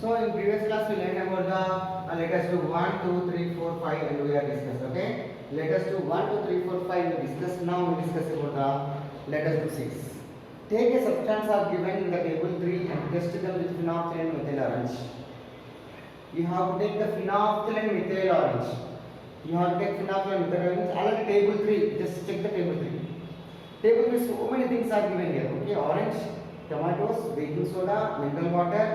So in previous class we learned about the let us do 1, 2, 3, 4, 5 and we are discussed. Okay. Let us do 1, 2, 3, 4, 5 we discussed. Now we discuss about the let us do 6. Take a substance are given in the table 3 and test them with phenolphthalein methyl orange. You have to take the phenolphthalein methyl orange. You have to take phenolphthalein methyl orange. Already table 3. Just check the table 3. Table 3 so many things are given here. Okay. Orange, tomatoes, baking soda, mineral water,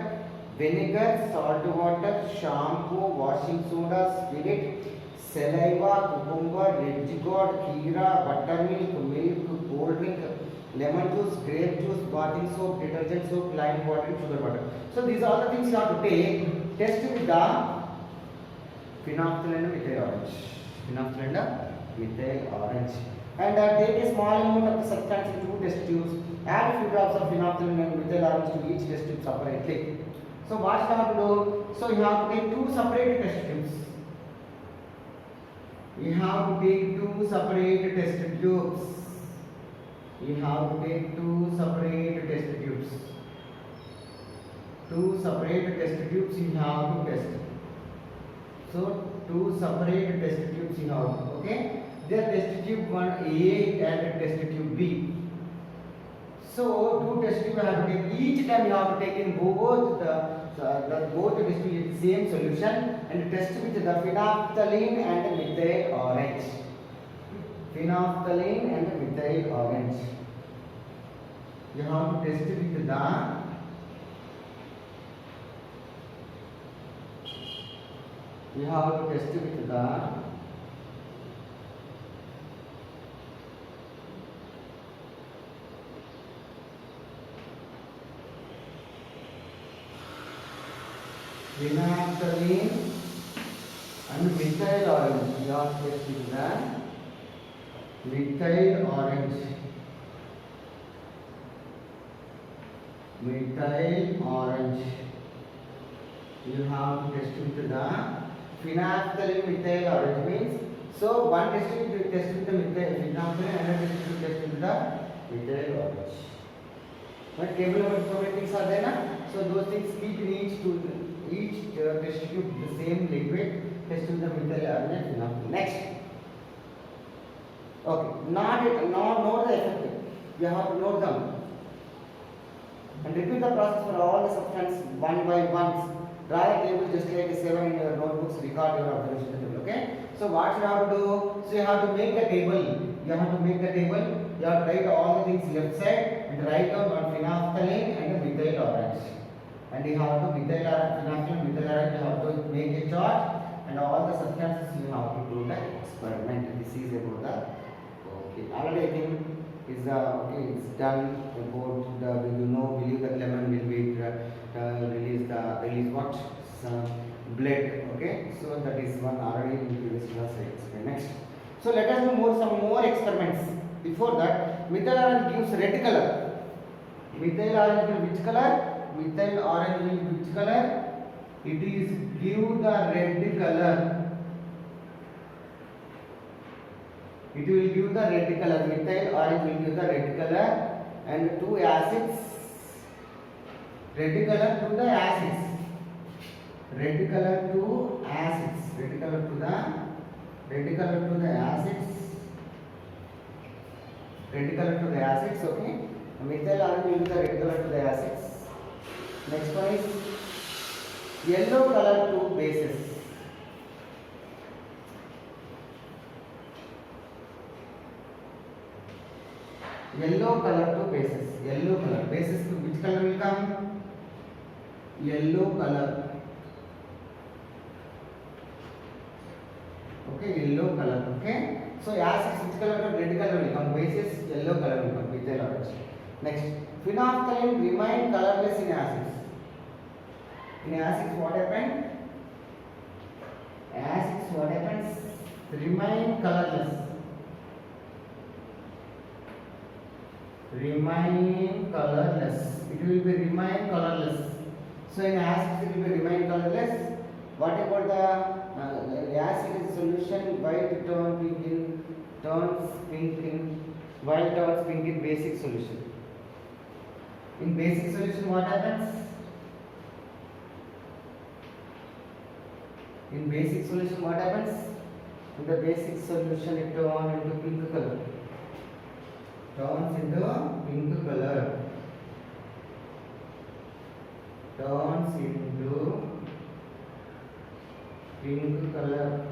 vinegar, salt water, shampoo, washing soda, spirit, saliva, cucumber, red gourd, kheera, buttermilk, milk, cold drink, lemon juice, grape juice, bathing soap, detergent soap, lime water, and sugar water. So these are all the things you have to take. Test with the phenolphthalein methyl orange. Phenolphthalein methyl orange. And take a small amount of the substance in 2 test tubes. Add a few drops of phenolphthalein methyl orange to each test tube separately. So what you have to do? So you have to take 2 separate test tubes. You have to take 2 separate test tubes. You have to take 2 separate test tubes. 2 separate test tubes you have to test. So 2 separate test tubes you have to. Okay. There test tube 1A and test tube B. So 2 test tube you have to take. Each time you have to take in both the both test tube same solution and test with the phenolphthalein and methyl orange. Phenolphthalein and methyl orange. You have to test with the you have to test with the phenolphthalein and methyl orange. You have to test with the methyl orange. Methyl orange. You have to test with the phenolphthalein methyl orange means so one test with the methyl phenolphthalein and another test with the methyl orange. But table of information things are there, na? So those things keep in each test tube the same liquid. Test with the methyl orange and phenolphthalein. Next. Okay. Not the effect. You have to note them. And repeat the process for all the substances one by one. Draw a table just like a 7 in your notebooks, record your observation table. Okay. So what you have to do? So you have to make the table. You have to make the table. You have to write all the things left side and write down one phenolphthalein and methyl orange. And you have to phenolphthalein, methyl orange. You have to make a chart and all the substances you have to do the experiment. This is about the okay. Already I think is okay. It's done about the believe that lemon will be release what some blood. Okay. So that is one already in previous class I explained. Next. So let us do some more experiments. Before that, methyl orange gives red color. Methyl orange will which color? Methyl orange will which color? It is give the red color. It will give the red color. Methyl orange will give the red color and 2 acids. Red color to the acids. Red color to acids. Red color to the acids. Red color to the acids. Okay. Methyl orange will give the red color to the acids. Next one is yellow color to bases. Yellow color to bases. Yellow color. Bases to which color will come? Yellow color. Okay, yellow color. Okay. So acids which color? Red color will come. Bases yellow color will come. Methyl orange. Next, phenolphthalein remain colorless in acids. In acids, what happened? Acids, what happens? Remain colorless. Remain colorless. It will be remain colorless. So in acids, it will be remain colorless. What about the acid is solution? White turns pink in basic solution. In basic solution, what happens? In basic solution, what happens? In the basic solution, it turns into pink color. Turns into pink color. Turns into pink color.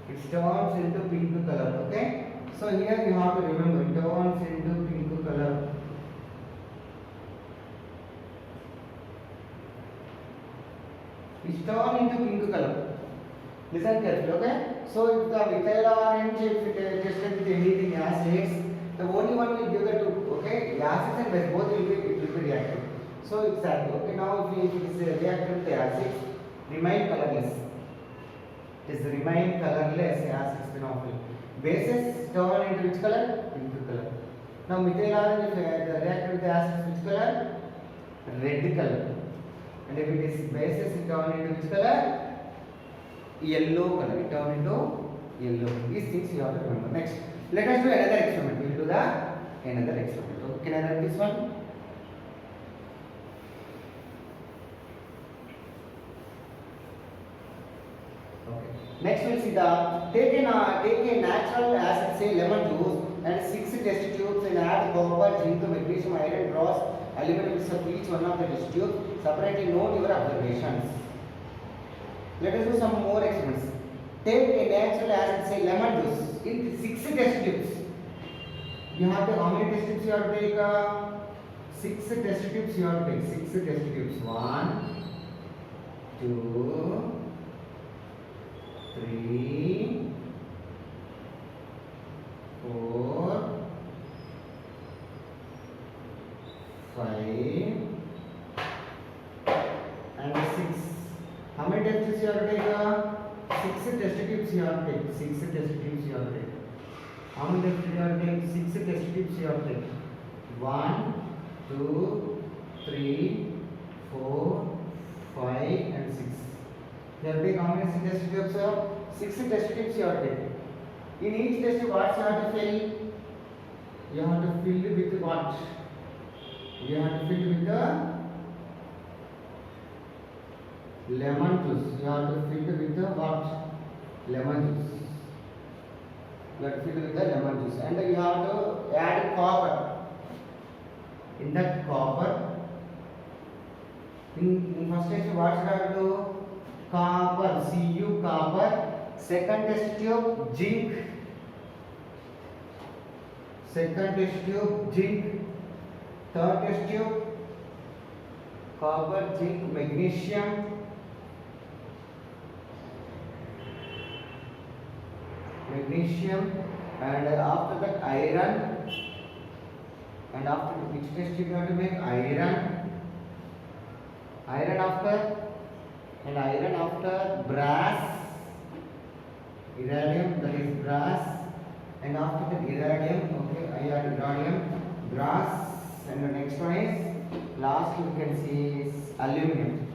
It turns into pink color. Okay. So here you have to remember, it turns into pink color. It turns into pink color. Listen carefully, okay? So if the methyl orange, if it is tested with anything acids, the only one will give the two, okay? Acids and base both will be reactive. So it's active. Okay, now if it is reactive with the acids, remain colorless. It is remain colorless acids phenol. Bases turn into which color? Pink color. Now methyl orange, if the reactive with the acids, which color? Red color. And if it is bases, it turn into which color? Yellow color. It turn into yellow. These things you have to remember. Next, let us do another experiment. We will do another experiment. Okay, can I write this one? Okay. Next, we will see the take a natural acid, say lemon juice, and 6 test tubes, and add copper, zinc, magnesium, iron, brass, aluminum of each one of the test tubes. Separately note your observations. Let us do some more experiments. Take a natural acid, say lemon juice, in 6 test tubes. You have to, how many test tubes you have to take? 6 test tubes you have to take. 6 test tubes. 1, 2, 3, 4, 5, and 6. How many test tubes you have to take? 6 test tubes you have to take. 6 test tubes you have to take. How many test tubes you have to take? 6 test tubes you have to take. 1, 2, 3, 4, 5, and 6. You have to take how many test tubes? 6 test tubes you have to take. In each test tube, what you have to fill? You have to fill with what? You have to fill with the lemon juice. You have to fill with the what? Lemon juice. You have to fill with the lemon juice, and you have to add copper. In that copper, in first test, what you have to do? Copper, Cu copper. Second test tube, zinc. Second test tube, zinc. Third test tube, copper, zinc, magnesium. Magnesium, and after that iron. And after which test you have to make? Iron. Iron after, and iron after brass. Iridium, that is brass, and after that iridium, okay, I add iridium, brass, and the next one is, last you can see is aluminum.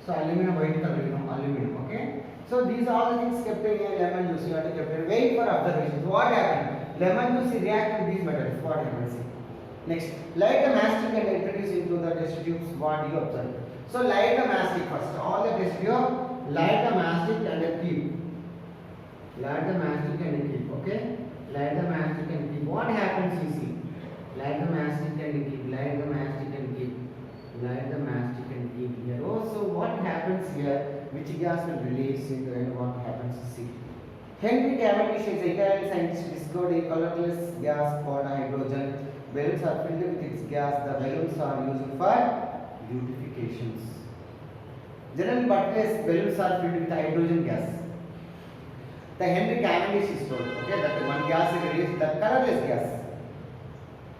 So aluminum, white color, aluminum, okay. So these are all the things kept in a lemon juice. You have to keep it. Wait for observations. What happened? Lemon juice react with these metals. What happens? Next, light the mastic and introduce into the test tubes. What do you observe? So light the mastic first. All the test tube, light the mastic and keep. Light the mastic and keep. Okay. Light the mastic and keep. What happens? You see. Light the mastic and keep. Light the mastic and keep. Light the mastic and keep here. Also, what happens here? Which gas will release into and what happens? See. Henry Cavendish is an Italian scientist discovered a colorless gas called hydrogen. Balloons are filled with its gas. The balloons are used for beautifications. General Butler's balloons are filled with hydrogen gas. The Henry Cavendish is told, okay, that one gas is released, the colorless gas.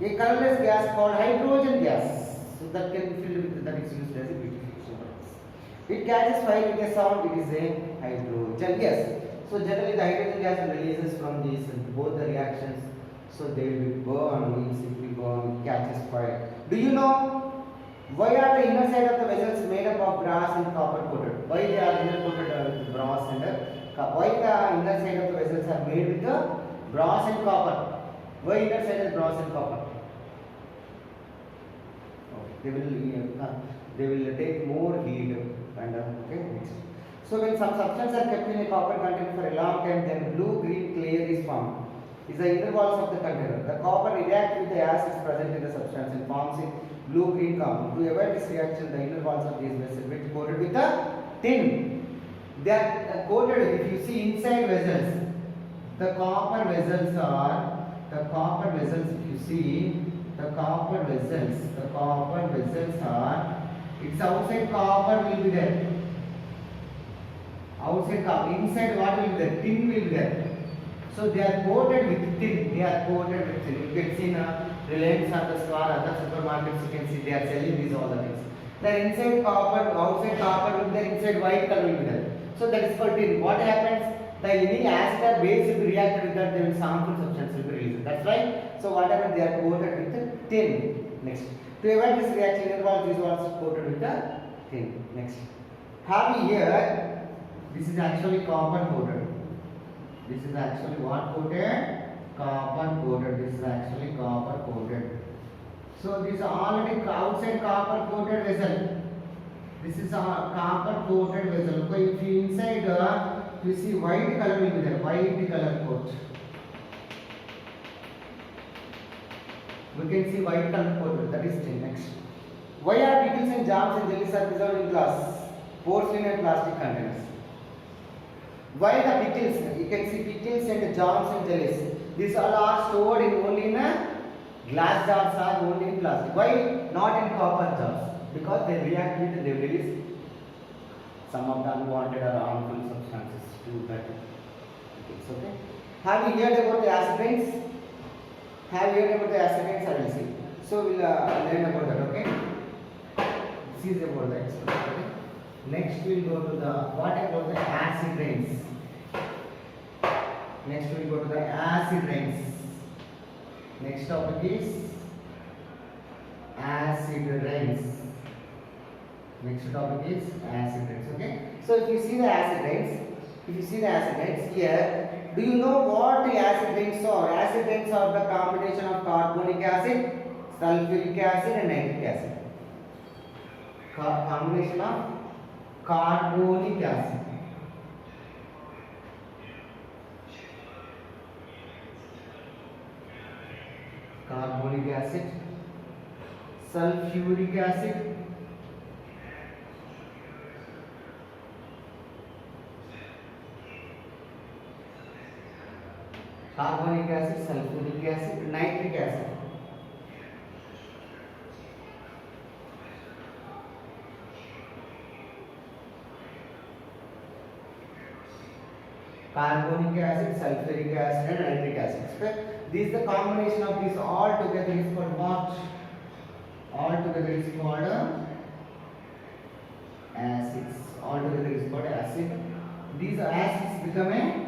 A colorless gas called hydrogen gas. So that can be filled with, that is used as a beautification purpose. It catches fire with a sound, it is a hydrogen gas. So generally the hydrogen gas releases from these both the reactions. So they will be burned, means it will burn, catches fire. Do you know why are the inner side of the vessels made up of brass and copper coated? Why they are inner coated with brass and why the inner side of the vessels are made with the brass and copper? Why inner side is brass and copper? Okay. They will take more heat and okay. Next. So when some substance are kept in a copper container for a long time, then blue-green layer is formed. Is the inner walls of the container. The copper reacts with the acids present in the substance and forms a blue-green compound. To avoid this reaction, the inner walls of these vessels will coated with a tin. They are coated. If you see inside vessels, the copper vessels are If you see the copper vessels are. It's outside copper will be there. Outside copper. Inside what will be there? Tin will be there. So they are coated with tin. You can see in Reliance or the Star, other supermarkets, you can see they are selling these all the things. The inside copper, outside copper will be there, inside white color will be there. So that is called tin. What happens? The any acid or base will be reacted with that, then harmful substance will be released. That's right. So what happens? They are coated with tin. Next. To avoid this reaction, these walls coated with the tin. Next. Have here, this is actually copper coated. This is actually what coated? Copper coated. This is actually copper coated. So this is already outside copper coated vessel. This is a copper coated vessel. So if you inside, you see white color will be there. White color coat. We can see white color coat. That is tin. Next. Why are pickles and jams and jellies are preserved in glass, porcelain and plastic containers? Why the pickles? You can see pickles and jams and jellies. These all are stored in only in a glass jars or only in plastic. Why not in copper jars? Because they react with they release some of the unwanted or harmful substances to that. Okay. Have you heard about the acid rains? Have you heard about the acid rains? I will see. So we'll learn about that. Okay. This is about that. Okay. Next we'll go to the what about the acid rains. Next we'll go to the acid rains. Next topic is acid rains. Next topic is acid rains. Okay. So if you see the acid rains, here, do you know what the acid rains are? Acid rains are the combination of carbonic acid, sulfuric acid, and nitric acid. Combination of carbonic acid. Carbonic acid, sulfuric acid, sulfuric acid, nitric acid. Carbonic acid, sulfuric acid, and nitric acid. Okay? This is the combination of these all together is called what? All together is called acids. All together is called acid. These acids become a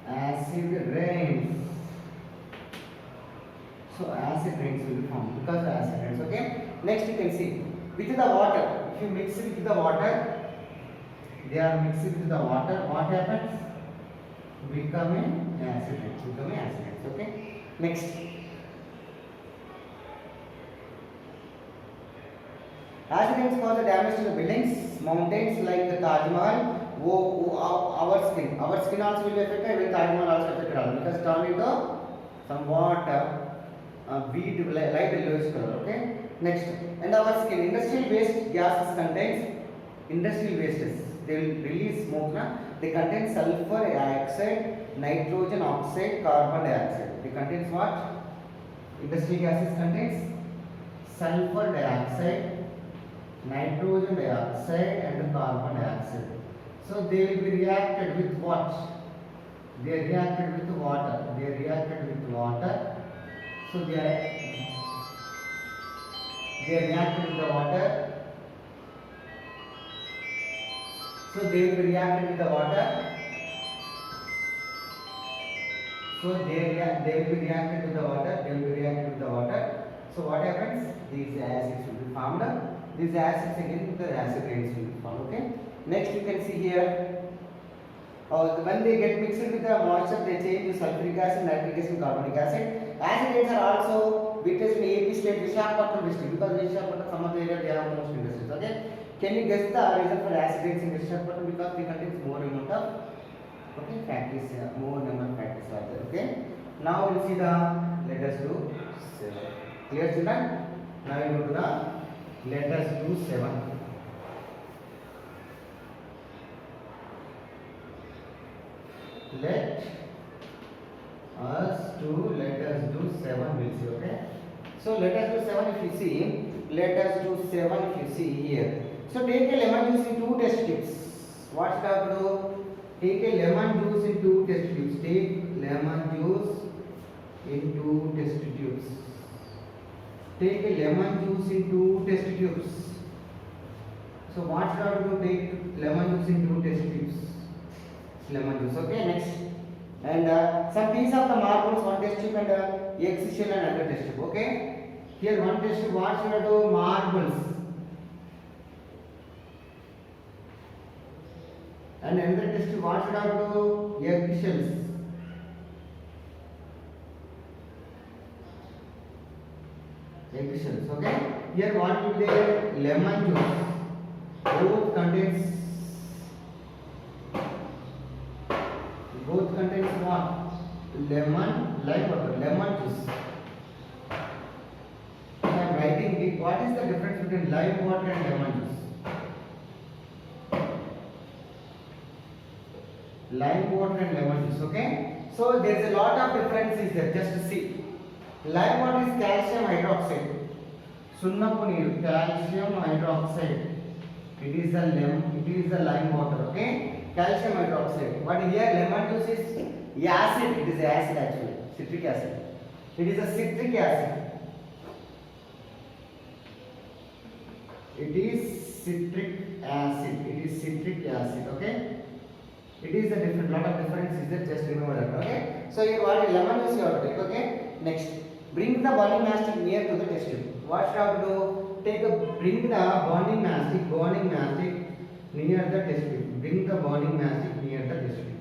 acid rains. So acid rains will be formed because of acid rains. Okay. Next you can see with the water. If you mix it with the water, they are mixed with the water. What happens? Become an acid rains. Okay. Next. Acid rains cause the damage to the buildings, mountains like the Taj Mahal. Our skin also will be affected. Even Taj Mahal also affected because turn into somewhat wheat light yellowish color. Okay. Next, and our skin. Industrial waste gases contains industrial wastes. They will release smoke. They contain sulfur dioxide, nitrogen oxide, carbon dioxide. They contains what? Industrial gases contains sulfur dioxide, nitrogen dioxide, and carbon dioxide. So they will be reacted with what? They are reacted with water. So they are reacted with the water. So they will be reacted with the water. So they will be reacted with the water. So what happens? These acids will be formed. These acids again the acid rains will be formed. Okay. Next you can see here. When they get mixed with the moisture, they change to sulfuric acid, nitric acid, carbonic acid. Acid rains are also witnessed in AP state, Visakhapatnam district, because Visakhapatnam, some of the area they have most industries. Okay. Can you guess the reason for acid rates in discharge bottle? Because they contains more amount of factors, more number of factors are there. Okay. Now we'll see the, let us do 7. Clear children? Now we go to the, let us do 7. Let us do 7, we'll see. Okay. So let us do 7 if you see. Let us do 7 if you see here. So take a lemon juice in 2 test tubes. What should I do? Take a lemon juice in 2 test tubes. Take lemon juice in 2 test tubes. Take a lemon juice in 2 test tubes. So what should I do? Take lemon juice in 2 test tubes. Lemon juice. Okay, next. And some piece of the marbles, 1 test tube, and eggshell and another test tube. Okay. Here 1 test tube. What should I do? Marbles. And another test tube. What should I do? Eggshells. Eggshells. Okay. Here what will be there? Lemon juice. Both contains what? Lemon, lime water, lemon juice. I am writing it. What is the difference between lime water and lemon juice? Lime water and lemon juice. Okay. So there is a lot of differences there. Just see. Lime water is calcium hydroxide. Sunnapu neeru, calcium hydroxide. It is the lime water. Okay. Calcium hydroxide. But here lemon juice is acid. It is acid actually. Citric acid. It is a citric acid. It is citric acid. It is citric acid. Okay. It is a different lot of differences there. Just remember that. Okay. So here what lemon juice you have to take. Okay. Next, bring the bonding mastic near to the test tube. What should I have to do? Bring the bonding mastic near the test tube. Bring the bonding mastic near the test tube.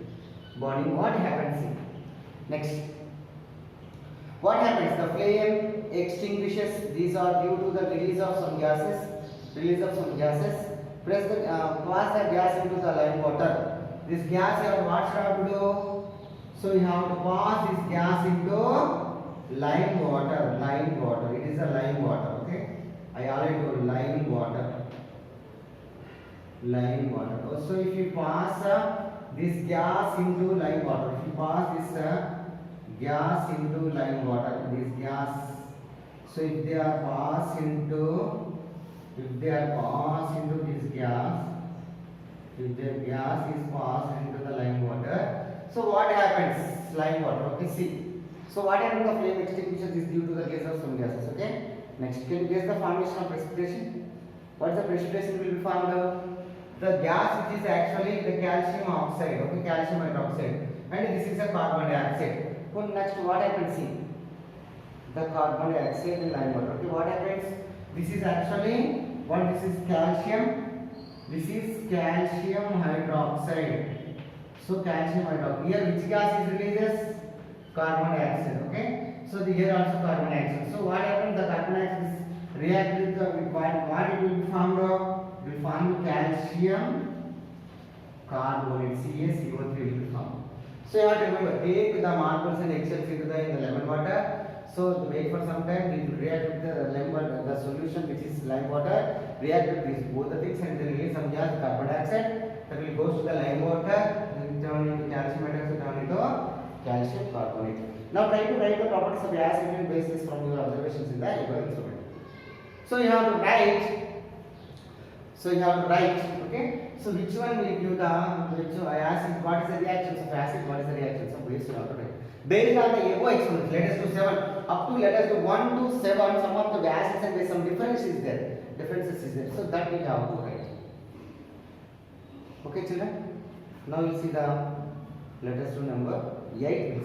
Bonding. What happens? Next. What happens? The flame extinguishes. These are due to the release of some gases. Pass the gas into the lime water. This gas, what should I have to do? So you have to pass this gas into lime water. It is a lime water. Okay. I already told lime water. So if you pass this gas into lime water, so if they are passed into this gas, if the gas is passed into the lime water, so what happens? Lime water. Okay, see. So what happens? The flame extinguisher is due to the release of some gases. Okay. Next, can you guess the formation of precipitation? What is the precipitation will be formed? The gas which is actually the calcium oxide. Okay, calcium hydroxide, and this is a carbon dioxide. So next, what happens? See, the carbon dioxide in lime water. Okay, what happens? This is actually what? This is calcium. This is calcium hydroxide. So calcium hydroxide. Here which gas is releases? Carbon dioxide. Okay. So here also carbon dioxide. So what happens? The carbon dioxide is react with the what it will be formed of? It will form calcium carbonate. CaCO3 will be formed. So you have to remember, take the marbles and eggshells into the lemon water. So wait for some time. It will react with the the solution which is lime water. React with these both the things and then release some gas, carbon dioxide. That will go to the lime water. Then turn into calcium hydroxide, turn into calcium carbonate. Now try to write the properties of acid and bases from your observations in the instrument. So you have to write. Okay. So which one will give the acid? What is the reactions of acid? What is the reactions of base? You have to write. Based on the above experiments, let us do 7 up to let us do 1 to 7. Some of the acids and base, some differences is there. So that we have to write. Okay, children. Now we'll see the let us do number 8.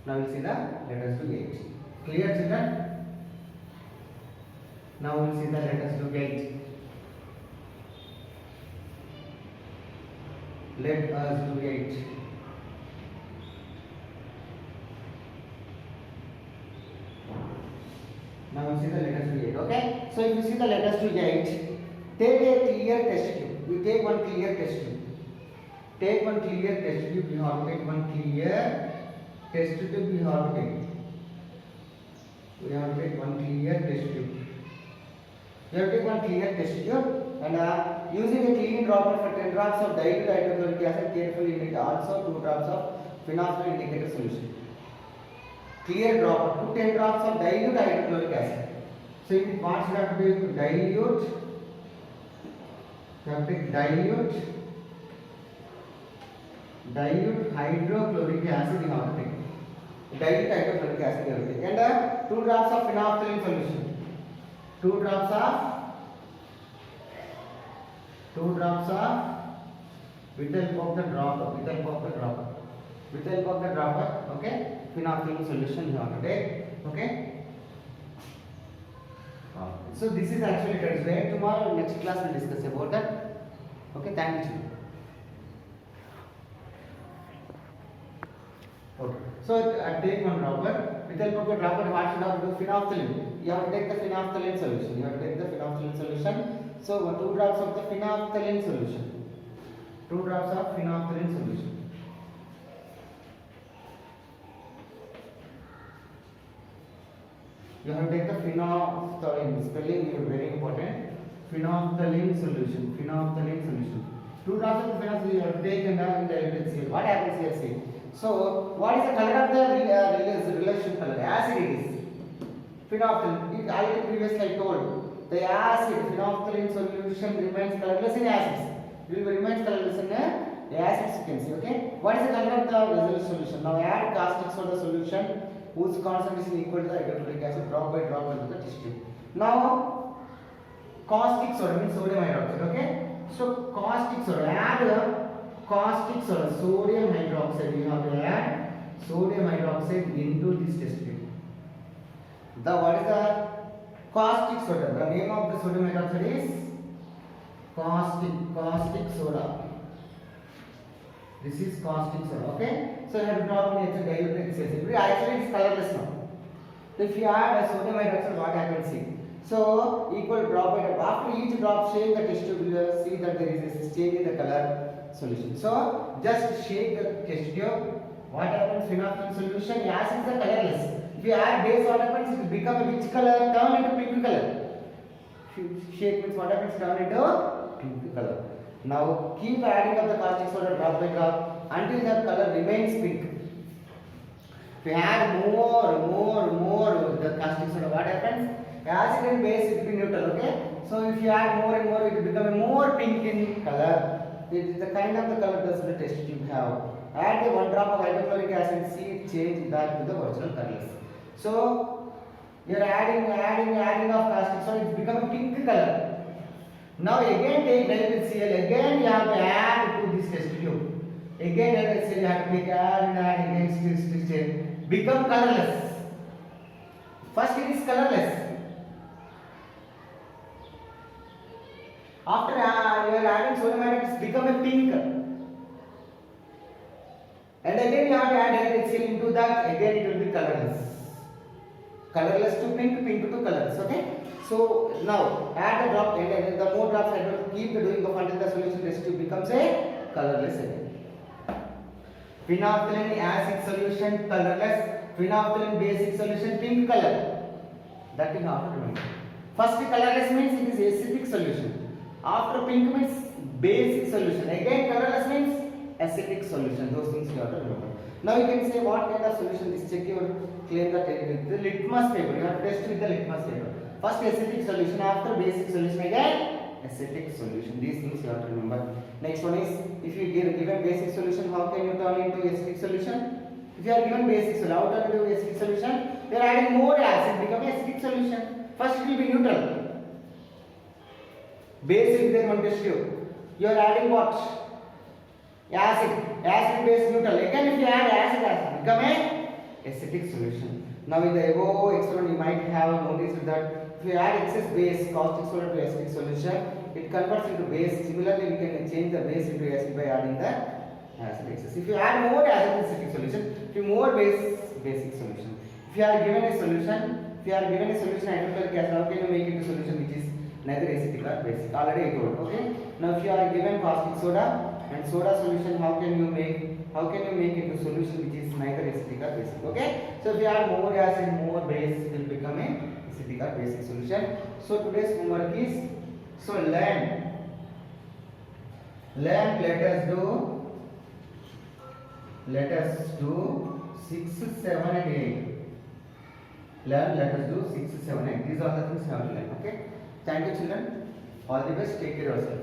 Now we'll see the let us do 8. Clear, children? Now we'll see the let us do 8. Let us do 8. Now we see the let us do 8. Okay. So if you see the let us do 8, Take a clear test tube. We take one clear test tube. Take one clear test tube. You have to take one clear test tube. You have to take. We have to take one clear test tube. You have to take one clear test tube and using a clean dropper for 10 drops of dilute hydrochloric acid, carefully mix also 2 drops of phenolphthalein indicator solution. Clear dropper to 10 drops of dilute hydrochloric acid. So in what should have to do? Dilute. You have to take dilute hydrochloric acid. You have to take dilute hydrochloric acid. You have to take and 2 drops of phenolphthalein solution. 2 drops of Whittle pop the dropper. Okay, phenolphthalein solution you have to take. Okay. So this is actually that. Tomorrow next class we'll discuss about that. Okay, thank you. Okay. So take one dropper. Whittle pop the dropper. What should have to do? Phenolphthalein. You have to take the phenolphthalein solution. So 2 drops of the phenolphthalein solution. 2 drops of phenolphthalein solution. You have to take the phenolphthalein. Spelling is very important. Phenolphthalein solution. 2 drops of the phenolphthalein you have to take and dilute seal. What happens here? See. So what is the color of the relation color? Acid it is. Phenolphthalein. It already previously I told. The acid phenolphthalein solution remains colorless in acids. It will remain colorless in the acids. You can see. Okay. What is the color of the result solution? Now add caustic soda solution whose concentration equal to the hydrochloric acid drop by drop into the tissue. Now caustic soda means sodium hydroxide. Okay. So caustic soda. Add caustic soda, sodium hydroxide. You have to add sodium hydroxide into this test tube. What is the caustic soda? The name of the sodium hydroxide is caustic soda. This is caustic soda. Okay. So you have to drop in dilute acid. Actually it is colorless now. If you add a sodium hydroxide, what happens? See. So equal drop by drop. After each drop, shake the test tube. You will see that there is a change in the color solution. So just shake the test tube. What happens? Phenolphthalein solution. Acids are colorless. If you add base, what happens? It will become which color? Turn into pink color. If you shake means what happens? Turn into pink color. Now keep adding up the caustic soda drop by drop until the color remains pink. If you add more the caustic soda, what happens? Acid and base it will be neutral. Okay. So if you add more and more, it will become more pink in color. It is the kind of the color does the test tube have. Add the 1 drop of hydrochloric acid, see it change back to the original colors. So you are adding of caustic soda, it becomes a pink color. Now again take dilute Cl. Again you have to add to this test tube. Again dilute Cl you have to take add again still become colorless. First it is colorless. After you are adding sodium hydroxide, it become a pink. And again you have to add HCl into that, again it will be colorless. Colorless to pink, pink to colorless. Okay. So now add the drop and the more drops I will keep doing until the solution test tube becomes a colorless again. Phenolphthalein acid solution colorless, phenolphthalein basic solution pink color. That you have to remember. First colorless means it is acidic solution. After pink means basic solution. Again colorless means acidic solution. Those things you have to remember. Now you can say what kind of solution is. Check your claim that with the litmus paper. You have to test with the litmus paper. First acidic solution, after basic solution, again acidic solution. These things you have to remember. Next one is, if you give given basic solution, how can you turn into acidic solution? If you are given basic solution, how turn into acidic solution? You are adding more acid, become acidic solution. First it will be neutral. Basic, then one test tube. You are adding what? Acid base neutral. Again if you add acid become a acidic solution. Now in the above experiment you might have noticed that if you add excess base caustic soda to acidic solution, it converts into base. Similarly we can change the base into acid by adding the acid excess. If you add more acid acidic solution, if you more base basic solution. If you are given a solution hydrochloric acid, how can you make it a solution which is neither acidic or basic. Already I told. Okay. Now if you are given caustic soda and soda solution, how can you make into solution which is neither acidic or basic? Okay. So if you add more acid, more base, it will become a acidic or basic solution. So today's homework is, so learn. Let us do 6, 7 and 8. Let us do 6, 7 and 8. These are the things you have to learn. Okay. Thank you children. All the best. Take care of yourself.